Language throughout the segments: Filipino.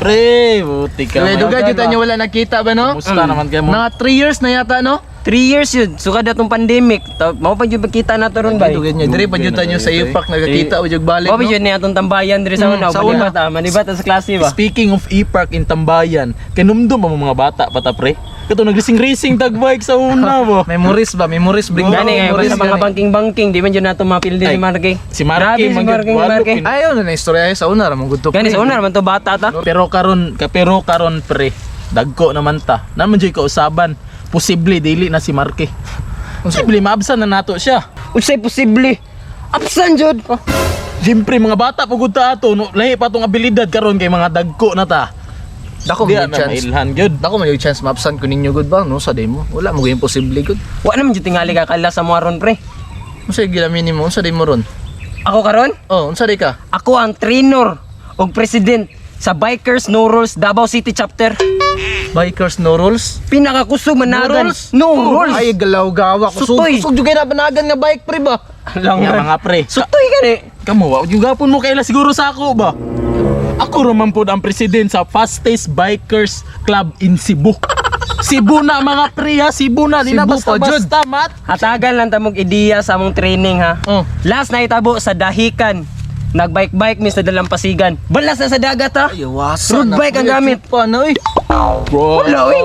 Pre, buti ka. Kaya dugay jud nyo wala nakita ba no? Musta naman kayo mo? Mga 3 years na yata no? 3 years yun, sukad atong pandemic. Mao pa jud kita nato ron bay. Dugay nyo dire pa jud nyo sa ipak nagakita o jud balik Mao pa no? jud ni atong tambayan diri sa una. Sa una. Manibat sa klase ba. Speaking of e-park in Tambayan, kinumdum ang mga bata pata pre. Kato nagrising-rising tagbike sa una ba. Memories ba? Memories bring back Gani nga memories sa mga banking-banking, di man jud nato mapildi Ay, ni Marky. si Marky, Grabe si mangyod, Marky, walo, Marky. Ayaw na istorya sa una ramon gud to. Gani sa una man to bata ta. Pero karon pre, dagko naman ta. Naman jud kausaban, posible dili na si Marky. Posible maabsan na nato siya. Unsay posible? Absan jud. Siyempre mga bata pugod ta ato, no, lahi pa tong abilidad karon kay mga dagko na ta. Dako Di mo na chance. mailhan gyud. Dako may chance maabsan ko ninyo good ba no sa demo. Wala mo gyud imposible good. Wa naman jud tingali ka kala sa mga ron pre. Unsa ginamin mo unsa demo ron? Ako karon, Oh, unsa di ka? ako ang trainer ug president sa Bikers No Rules Davao City Chapter. Bikers no rules. Pinakakusog managan. rules? No rules. Ay galaw-gawa ko. Sutoy. Kusog jud kay na banagan nga bike pre ba? Alam Nga nga. mga pre. Sutoy gani. Kamo, wa yung gapon mo kaila siguro sa ako ba? Ako raman po ang president sa Fastest Bikers Club in Cebu. Cebu na mga pre ha, Cebu na, di na Cebu pa, Jud. basta-basta mat. Hatagan lang tamog ideya sa among training ha. Oh. Last na itabo sa Dahican. Nagbike-bike mi sa Dalampasigan. Balas na sa dagat ha. Ayawasan. Road bike ang gamit. Pa na oy. Bro. Wala oy.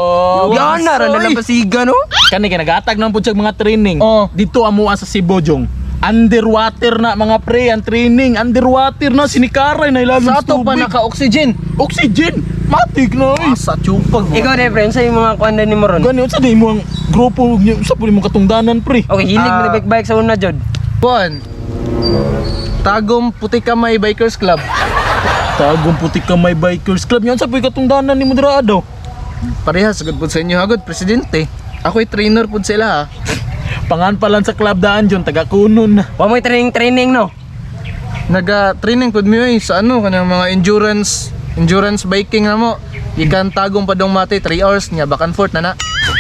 Yan na ran Dalampasigan no. Kani kay nagatag nang pud siya mga training. Oh. Dito amuan sa Cebu jong. Underwater na mga pre ang training, underwater na sinikaray na ilalim Sa ato pa tubig. naka-oxygen. Oxygen, matik na eh. Asa chupag mo. Ikaw na friend sa yung mga kuan ni mo ron. Gani unsa di mo ang grupo niyo, sa puli mo katungdanan pre. Okay, hilig mo na bike-bike sa una jud. Kuan. Tagom Puti Kamay Bikers Club. Tagong putik ka may bikers club yan sa puy katungdanan ni mo dira daw. Parehas gud pud sa inyo hagod presidente. Ako'y trainer pud sila ha. Pangan pa lang sa club daan John, taga kunon. Wa mo training no. Naga-training pud mi oy sa ano kanang mga endurance biking na mo. Ikan Tagom Padong Mate 3 hours nya back and forth na na.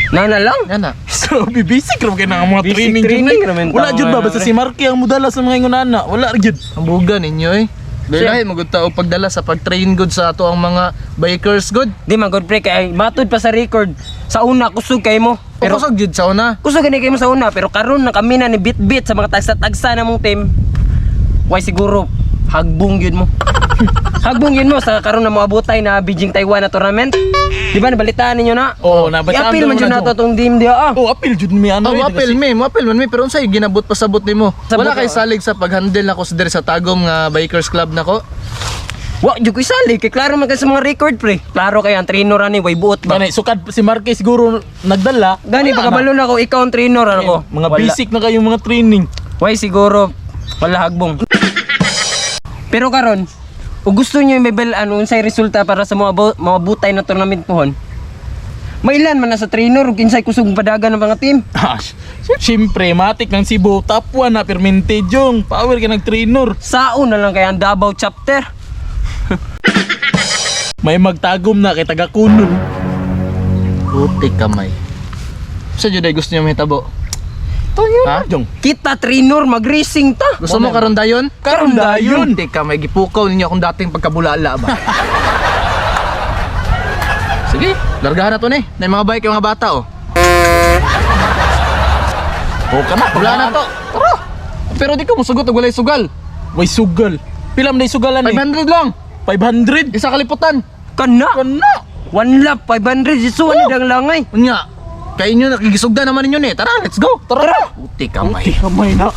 Na lang. Yan na. So bibisik ram kay na mga Basic training training John. ramen Wala tao, jud ba ano, basta pre. si Marky ang mudala sa mga ingonana. Wala jud. Ang buga ninyo eh. Dahil magud ta og pagdala sa pag-train good sa ato ang mga bikers good. Di man good pre kay matud pa sa record. Sa una kusog kay mo. Pero Pero kusog jud sa una. kusog gani kay mo sa una pero karon na kami na ni bit-bit sa mga tagsa-tagsa namong team. Why siguro hagbong yun mo. Hagbong yun mo sa karon na moabotay na Beijing Taiwan na tournament. Di ba nabalitaan ninyo na? Oo, nabataan I-appeal man daw jud na nato to. tong team dia ah. Oh, appeal jud mi ano. Oh, apel mi, man mi pero unsay ginabot pasabot nimo? Sabot Wala kay ako. salig sa pag-handle nako sa diri sa Tagom nga bikers club nako. Wa jud ko isali kay klaro man kay sa mga record pre. Klaro kay ang trainer ani way buot ba. Gani sukad si Marky siguro nagdala. Gani Wala pagkabalo na ako ikaw ang trainer ako. Mga Wala. basic na kayong mga training. Why siguro wala hagbong. Pero karon, ug gusto niyo i-bel ano unsay resulta para sa mga butay na tournament pohon. Mailan man na sa trainer ug kinsay kusog padagan ng mga team. Siyempre, matik ng Cebu, top 1 na permente jong. Power ka nag-trainer. Saon na lang kay ang Davao chapter. May magtagom na kay taga kunon. Puti Kamay. Sa jud ay gusto niyo mahitabo? Ha? Jong. Kita trainer mag-racing ta. Gusto mo karon dayon? Karon dayon. Puti Kamay gipukaw ninyo akong dating pagkabulala ba. Sige, largahan na to ni. Na mga bike yung mga bata oh. O ka na, Wala na to. Tara. Pero di ka musugot og walay sugal. Way sugal. Pilam na sugalan eh. 500 lang. 500. Isa kaliputan. Kana. Kana. One lap 500 isu ani dang langay. Unya. Kay inyo nakigisugda naman ninyo ni. Tara, let's go. Tara. Puti Kamay. Kamay na.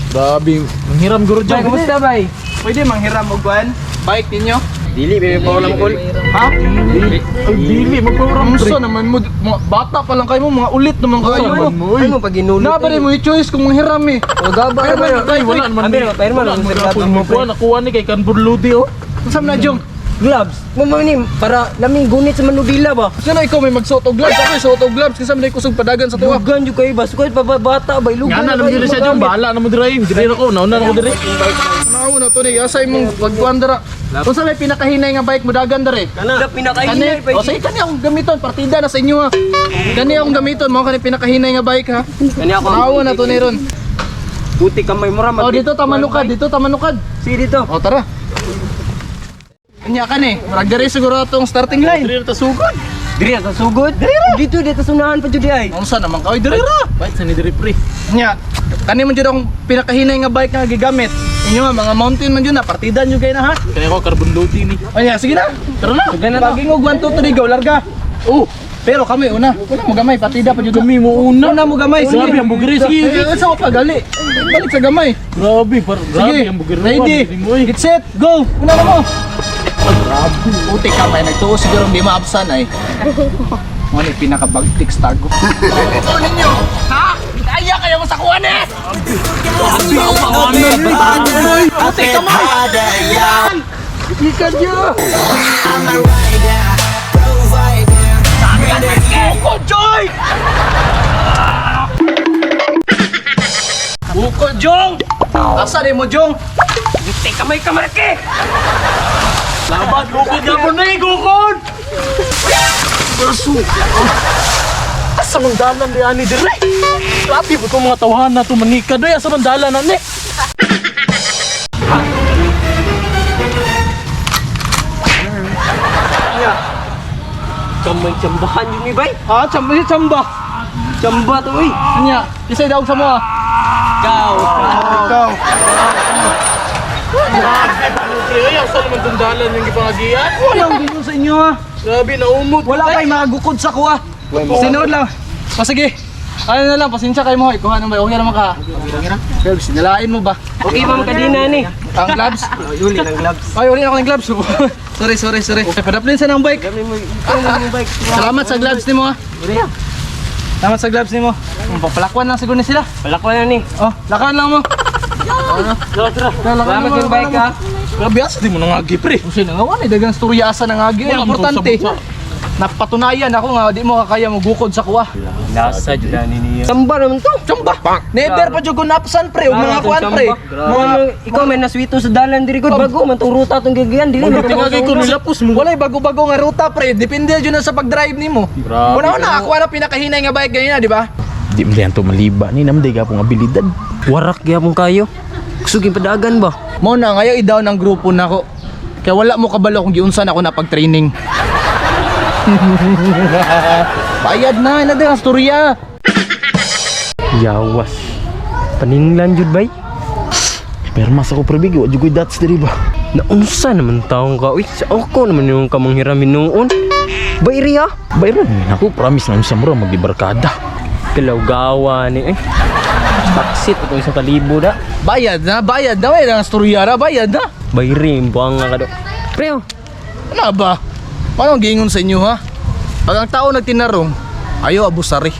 Grabe, manghiram guro Bay, dyan. kumusta bay? Pwede manghiram og kuan? Bike ninyo? Dili baby pa wala makul. Ha? Ay, dili, magpawaram pre. Ramso naman mo, mga bata pa lang kayo mo, mga ulit naman kayo. naman mo, Ano pag ginulit? Na ba rin mo i-choice kung manghiram eh? O gaba Pero ba? ay, Wala naman. Abi, pero man Wala ang naman sirkat gapon mo mo kuha. Nakuha ni kay Kanbur Ludi oh. Saan na Jong? Gloves. Mo ni para laming gunit sa manudila ba? Sino ikaw may magsuot og gloves? Ako may suot og gloves kasi may kusog padagan sa tuwa. Lugan jud kay bas ko pa bata ba lugan. Nga na naman diri siya dyan. Bahala naman diri. Diri ako. Nauna na ako diri. Ano na to ni asay mong pagkuan dara. Kung sa may pinakahinay nga bike mo dagan dere. Kana pinakainay Kani, o say kani akong gamiton partida na sa inyo ha. Kani akong gamiton mo kani pinakahinay nga bike ha. Kani ako. Tanawa na to ni ron. Puti kamay mo ra Oh dito tamanukad, dito tamanukad. Si dito. O tara. Kanya ka ni. Murag diri siguro atong starting line. Diri ta sugod. Diri ta sugod. Dito dito sunahan pa jud ay. Unsa naman ka? Oy, diri ra. Bait sa ni diri pre. Nya, kani man jud akong pinakahinay nga bike nga gigamit. Inyo nga mga mountain man jud na partida nyo kay na ha. Kaya ko carbon loading ni. Anya, sige na. Tara na. Sige na to. Pagingog 1 2 3 go larga. Oh, pero kami una. Una mo gamay partida pa jud kami mo una. Una mo gamay. Grabe, ang bugiri. Sige, sige. Sa ko pa gali. Balik sa gamay. Grabe, grabe Sige. ang bugir. Ready. Get set. Go. Una na mo. Grabe. Puti ka may nagtuo siguro hindi maabsan ay. Mo ni pinaka-bagtik stag ko. Ito ninyo. Ha? Kaya kayo mo sa kuwan eh. Puti ka mo. Ikan niya. Buko, Joy! Buko, Jong! Asa di mo, Jong? Tay kamay kamarke. Laban, gukod na po na eh, gukod! Asa mang dalan di ani dire? Grabe po itong mga tawhan na tumanika doy. Asa mang dalan na ni? Kamay chambahan yun ni bay. Ha? Chamba. Chamba to uy. Anya, isay daw sa mo ah. Ikaw. Ikaw. Pre, ay, asa naman itong dalan yung gipangagian? Walang dito sa inyo ha. Grabe, naumot. Wala kay magukod sa kuha. Sinod lang. O sige. Ano na lang, pasensya kayo mo. Ikuha naman. Okay naman ka. Pero sinalain mo ba? Okay ma'am kadina ni. Ang gloves? Uli ng gloves. Ay, uli ako ng gloves. sorry. Okay, padaplin sa ng bike. Salamat sa gloves ni mo ha. Salamat sa gloves ni mo. Papalakwan lang siguro ni sila. Palakwan na ni. Oh, lakawan lang mo. Salamat yung bike ha. Grabe, asa di mo nangagi, pre. Kasi nangawan eh, dagang storya asa ng agi. Wala Ang importante, mo sa- napatunayan ako nga, di mo kakaya magukod sa kuha. Nasa jud ni niya. Chamba naman to. Chamba! Never pa dyan ko napsan pre, huwag mga kuhan pre. Mga ikaw may naswito sa dalan diri gud bago man tong ruta tong gigian dili man Tingagay ko nilapos mo. Walay bago-bago nga ruta pre, depende dyan na sa pag-drive nimo. Grabe. Una ako na pinakahinay nga bike ganyan, di ba? Di mo yan to maliba. Ni namday ka pong abilidad. warak gyapon kayo. Kusugin padagan ba? Mo na ngayon idaw ng grupo nako. Kaya wala mo kabalo kung giunsan ako na pag-training. Bayad na, ina ang storya. Yawas. Paninglan jud bay. Pero mas ako prebig, wa jugoy dots diri ba? Naunsa naman taong ka? Uy, sa ako naman yung kamanghiramin noon. Bayri ha? Bayron, ako promise na sa mura magdibarkada. Kalaw gawa ni eh. Taksit itong 1,000 na. Bayad na, may ang storya ra, bayad na. Bayri, buang nga ka do. Preo, Ano ba? Paano ang gingon sa inyo ha? Pag ang tao nagtinarong, ayaw abusari.